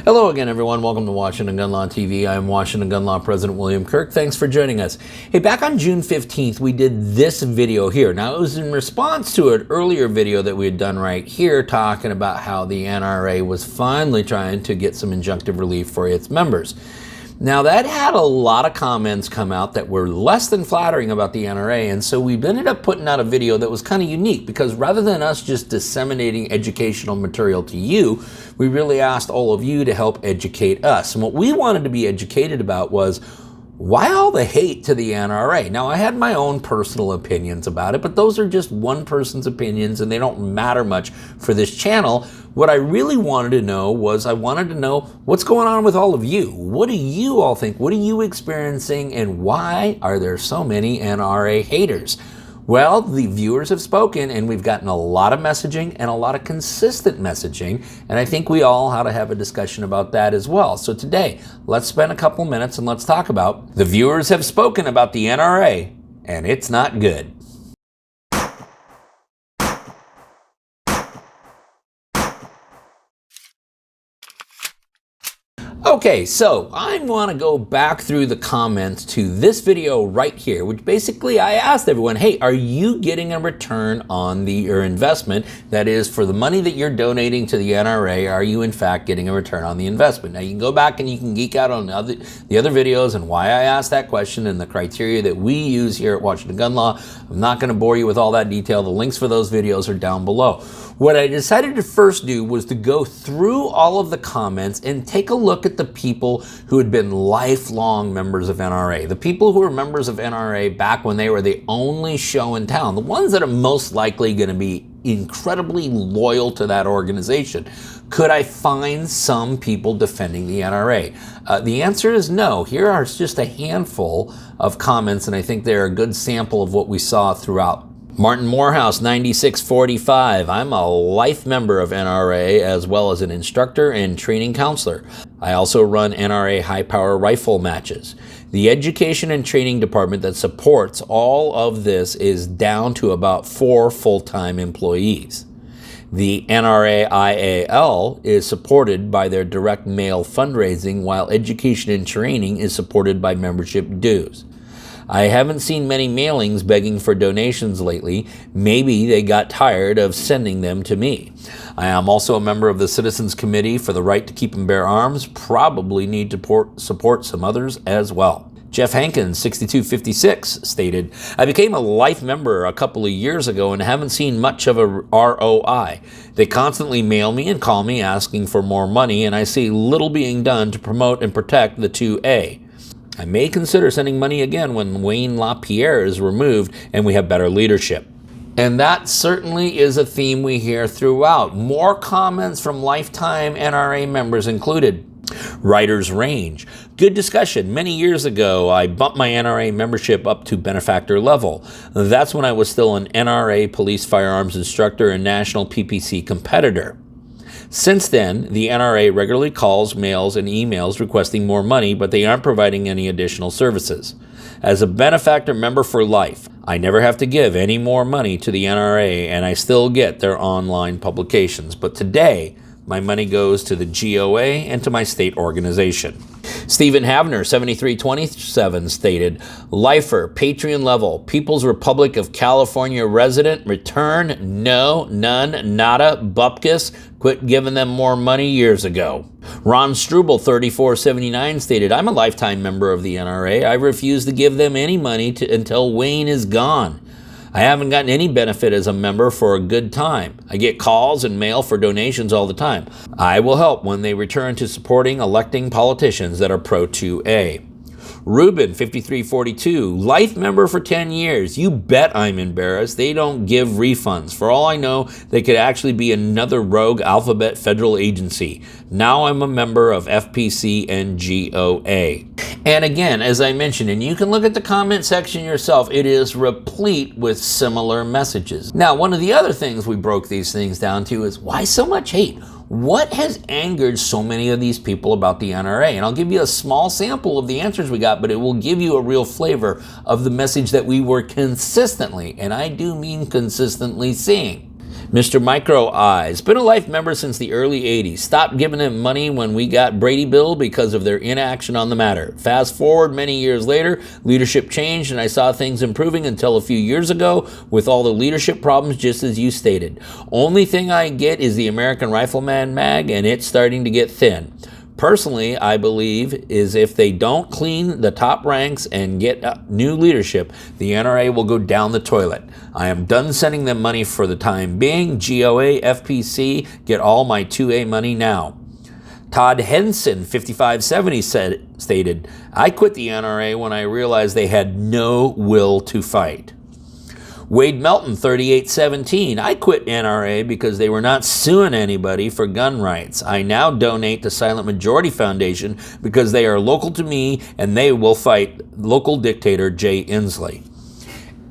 Hello again, everyone. Welcome to Washington Gun Law TV. I am Washington Gun Law President William Kirk. Thanks for joining us. Hey, back on June 15th, we did this video here. Now, it was in response to an earlier video that we had done right here talking about how the NRA was finally trying to get some injunctive relief for its members. Now, that had a lot of comments come out that were less than flattering about the NRA, and so we ended up putting out a video that was kind of unique because rather than us just disseminating educational material to you, we really asked all of you to help educate us. And what we wanted to be educated about was, why all the hate to the NRA? Now, I had my own personal opinions about it, but those are just one person's opinions and they don't matter much for this channel. What I really wanted to know was I wanted to know what's going on with all of you. What do you all think? What are you experiencing? And why are there so many NRA haters? Well, the viewers have spoken and we've gotten a lot of messaging and a lot of consistent messaging. And I think we all ought to have a discussion about that as well. So today, let's spend a couple minutes and let's talk about the viewers have spoken about the NRA and it's not good. Okay, so I want to go back through the comments to this video right here, which basically I asked everyone, hey, are you getting a return on your investment? That is, for the money that you're donating to the NRA, are you in fact getting a return on the investment? Now you can go back and you can geek out on the other videos and why I asked that question and the criteria that we use here at Washington Gun Law. I'm not going to bore you with all that detail. The links for those videos are down below. What I decided to first do was to go through all of the comments and take a look at the people who had been lifelong members of NRA, the people who were members of NRA back when they were the only show in town, the ones that are most likely going to be incredibly loyal to that organization. Could I find some people defending the NRA? The answer is no. Here are just a handful of comments, and I think they're a good sample of what we saw throughout. Martin Morehouse, 9645. I'm a life member of NRA as well as an instructor and training counselor. I also run NRA high-power rifle matches. The education and training department that supports all of this is down to about 4 full-time employees. The NRA IAL is supported by their direct mail fundraising, while education and training is supported by membership dues. I haven't seen many mailings begging for donations lately. Maybe they got tired of sending them to me. I am also a member of the Citizens Committee for the Right to Keep and Bear Arms. Probably need to support some others as well. Jeff Hankins, 6256, stated, I became a life member a couple of years ago and haven't seen much of a ROI. They constantly mail me and call me asking for more money, and I see little being done to promote and protect the 2A. I may consider sending money again when Wayne LaPierre is removed and we have better leadership. And that certainly is a theme we hear throughout. More comments from lifetime NRA members included. RidersRange. Good discussion. Many years ago, I bumped my NRA membership up to benefactor level. That's when I was still an NRA police firearms instructor and national PPC competitor. Since then, the NRA regularly calls, mails, and emails requesting more money, but they aren't providing any additional services. As a benefactor member for life, I never have to give any more money to the NRA, and I still get their online publications. But today, my money goes to the GOA and to my state organization. Stephen Havner, 7327, stated, Lifer, Patreon level, People's Republic of California resident, return, no, none, nada, bupkis, quit giving them more money years ago. Ron Struble, 3479, stated, I'm a lifetime member of the NRA. I refuse to give them any money until Wayne is gone. I haven't gotten any benefit as a member for a good time. I get calls and mail for donations all the time. I will help when they return to supporting electing politicians that are pro-2A. Ruben, 5342, life member for 10 years. You bet I'm embarrassed. They don't give refunds. For all I know, they could actually be another rogue alphabet federal agency. Now I'm a member of FPC and GOA. And again, as I mentioned, and you can look at the comment section yourself, it is replete with similar messages. Now, one of the other things we broke these things down to is why so much hate? What has angered so many of these people about the NRA? And I'll give you a small sample of the answers we got, but it will give you a real flavor of the message that we were consistently, and I do mean consistently, seeing. MrMicroEYEz, been a life member since the early 80s. Stopped giving them money when we got Brady Bill because of their inaction on the matter. Fast forward many years later, leadership changed and I saw things improving until a few years ago with all the leadership problems just as you stated. Only thing I get is the American Rifleman mag and it's starting to get thin. Personally, I believe is if they don't clean the top ranks and get new leadership, the NRA will go down the toilet. I am done sending them money for the time being. GOA, FPC, get all my 2A money now. Todd Henson, 5570, stated, I quit the NRA when I realized they had no will to fight. Wade Melton, 3817, I quit NRA because they were not suing anybody for gun rights. I now donate to Silent Majority Foundation because they are local to me and they will fight local dictator Jay Inslee.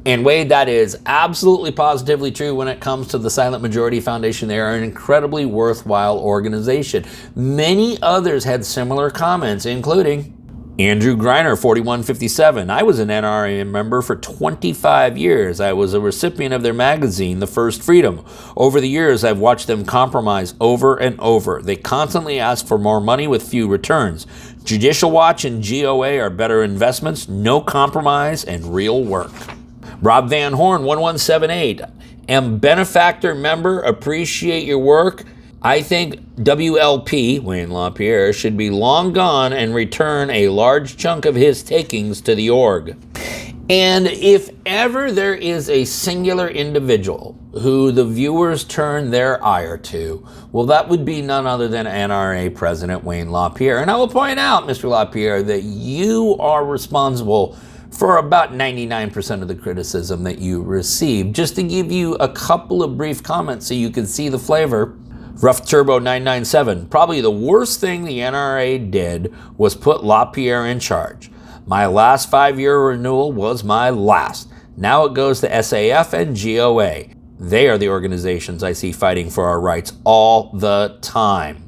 And Wade, that is absolutely positively true when it comes to the Silent Majority Foundation. They are an incredibly worthwhile organization. Many others had similar comments, including Andrew Greiner, 4157. I was an NRA member for 25 years. I was a recipient of their magazine, The First Freedom. Over the years, I've watched them compromise over and over. They constantly ask for more money with few returns. Judicial Watch and GOA are better investments, no compromise, and real work. Rob Van Horn, 1178. Am benefactor member, appreciate your work. I think WLP, Wayne LaPierre, should be long gone and return a large chunk of his takings to the org. And if ever there is a singular individual who the viewers turn their ire to, well, that would be none other than NRA President Wayne LaPierre. And I will point out, Mr. LaPierre, that you are responsible for about 99% of the criticism that you receive. Just to give you a couple of brief comments so you can see the flavor. Rough Turbo 997, probably the worst thing the NRA did was put LaPierre in charge. My last 5-year renewal was my last. Now it goes to SAF and GOA. They are the organizations I see fighting for our rights all the time.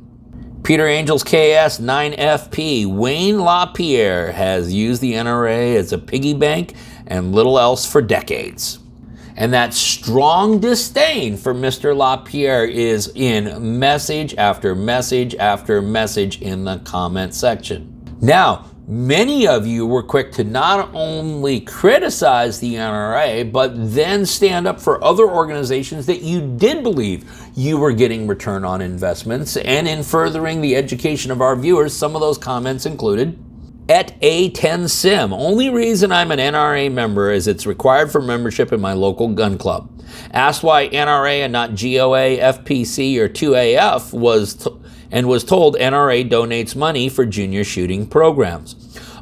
Peter Angels KS 9FP, Wayne LaPierre has used the NRA as a piggy bank and little else for decades. And that strong disdain for Mr. LaPierre is in message after message after message in the comment section. Now, many of you were quick to not only criticize the NRA, but then stand up for other organizations that you did believe you were getting return on investments. And in furthering the education of our viewers, some of those comments included, at A10Sim, only reason I'm an NRA member is it's required for membership in my local gun club. Asked why NRA and not GOA, FPC, or 2AF was told NRA donates money for junior shooting programs.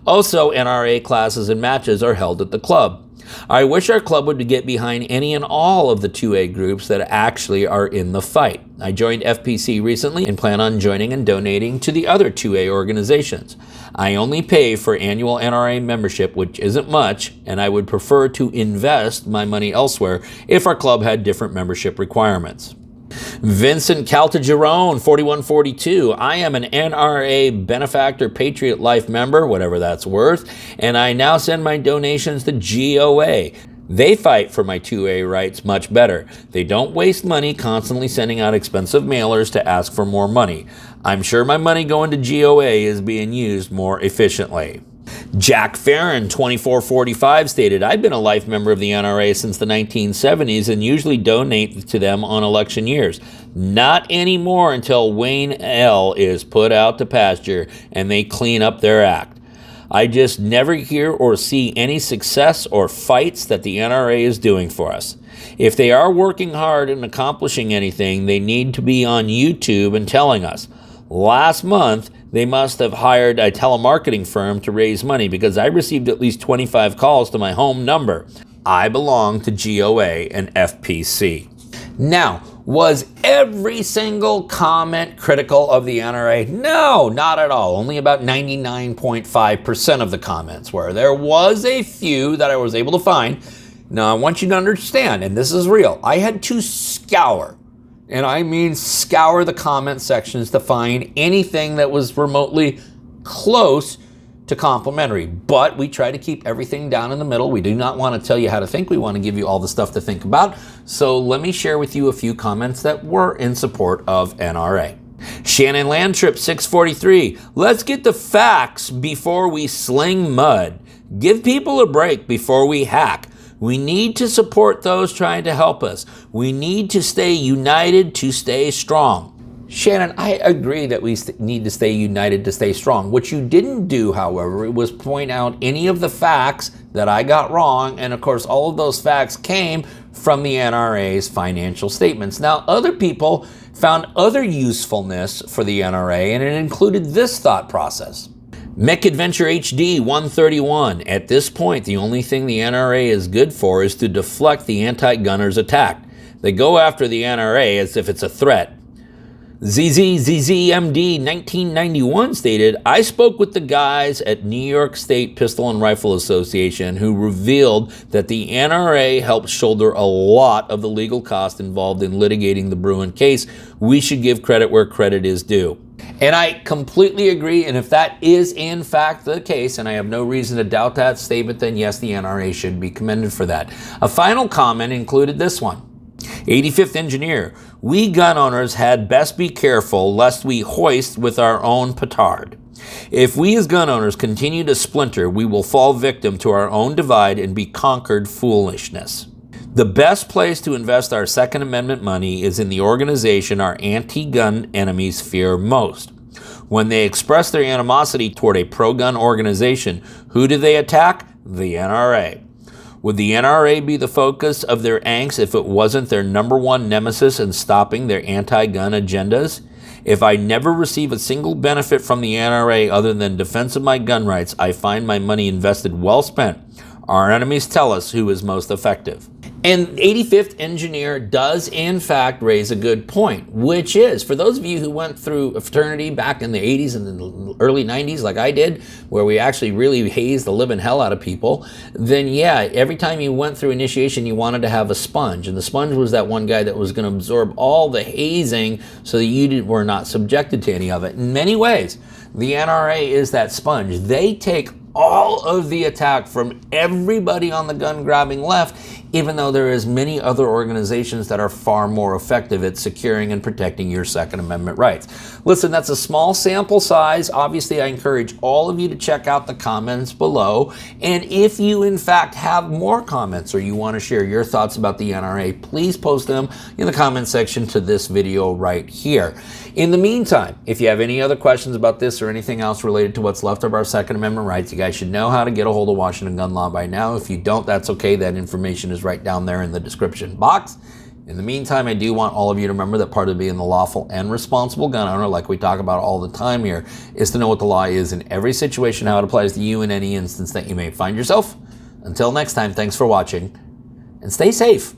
Also, NRA classes and matches are held at the club. I wish our club would get behind any and all of the 2A groups that actually are in the fight. I joined FPC recently and plan on joining and donating to the other 2A organizations. I only pay for annual NRA membership, which isn't much, and I would prefer to invest my money elsewhere if our club had different membership requirements. Vincent Caltagirone, 4142. I am an NRA benefactor Patriot Life member, whatever that's worth, and I now send my donations to GOA. They fight for my 2A rights much better. They don't waste money constantly sending out expensive mailers to ask for more money. I'm sure my money going to GOA is being used more efficiently. Jackferrin, 2445, stated, I've been a life member of the NRA since the 1970s and usually donate to them on election years. Not anymore until Wayne L. is put out to pasture and they clean up their act. I just never hear or see any success or fights that the NRA is doing for us. If they are working hard and accomplishing anything, they need to be on YouTube and telling us. Last month, they must have hired a telemarketing firm to raise money because I received at least 25 calls to my home number. I belong to GOA and FPC. Now, was every single comment critical of the NRA? No, not at all. Only about 99.5% of the comments were. There was a few that I was able to find. Now, I want you to understand, and this is real, I had to scour. And I mean scour the comment sections to find anything that was remotely close to complimentary, but we try to keep everything down in the middle. We do not want to tell you how to think. We want to give you all the stuff to think about. So let me share with you a few comments that were in support of NRA. Shannon Landtrip 643, let's get the facts before we sling mud. Give people a break before we hack. We need to support those trying to help us. We need to stay united to stay strong. Shannon, I agree that we need to stay united to stay strong. What you didn't do, however, was point out any of the facts that I got wrong. And of course, all of those facts came from the NRA's financial statements. Now, other people found other usefulness for the NRA, and it included this thought process. Mech Adventure HD 131. At this point, the only thing the NRA is good for is to deflect the anti-gunners' attack. They go after the NRA as if it's a threat. ZZZZMD 1991 stated, I spoke with the guys at New York State Pistol and Rifle Association who revealed that the NRA helped shoulder a lot of the legal cost involved in litigating the Bruin case. We should give credit where credit is due. And I completely agree, and if that is in fact the case, and I have no reason to doubt that statement, then yes, the NRA should be commended for that. A final comment included this one. 85th Engineer, we gun owners had best be careful lest we hoist with our own petard. If we as gun owners continue to splinter, we will fall victim to our own divide and be conquered foolishness. The best place to invest our Second Amendment money is in the organization our anti-gun enemies fear most. When they express their animosity toward a pro-gun organization, who do they attack? The NRA. Would the NRA be the focus of their angst if it wasn't their number one nemesis in stopping their anti-gun agendas? If I never receive a single benefit from the NRA other than defense of my gun rights, I find my money invested well spent. Our enemies tell us who is most effective. And 85th Engineer does, in fact, raise a good point, which is, for those of you who went through a fraternity back in the 80s and the early 90s, like I did, where we actually really hazed the living hell out of people, then yeah, every time you went through initiation, you wanted to have a sponge. And the sponge was that one guy that was going to absorb all the hazing so that you were not subjected to any of it. In many ways, the NRA is that sponge. They take all of the attack from everybody on the gun grabbing left, even though there is many other organizations that are far more effective at securing and protecting your Second Amendment rights. Listen, that's a small sample size. Obviously, I encourage all of you to check out the comments below. And if you, in fact, have more comments or you want to share your thoughts about the NRA, please post them in the comment section to this video right here. In the meantime, if you have any other questions about this or anything else related to what's left of our Second Amendment rights, you guys should know how to get a hold of Washington Gun Law by now. If you don't, that's okay. That information is right down there in the description box. In the meantime, I do want all of you to remember that part of being the lawful and responsible gun owner, like we talk about all the time here, is to know what the law is in every situation, how it applies to you in any instance that you may find yourself. Until next time, thanks for watching, and stay safe.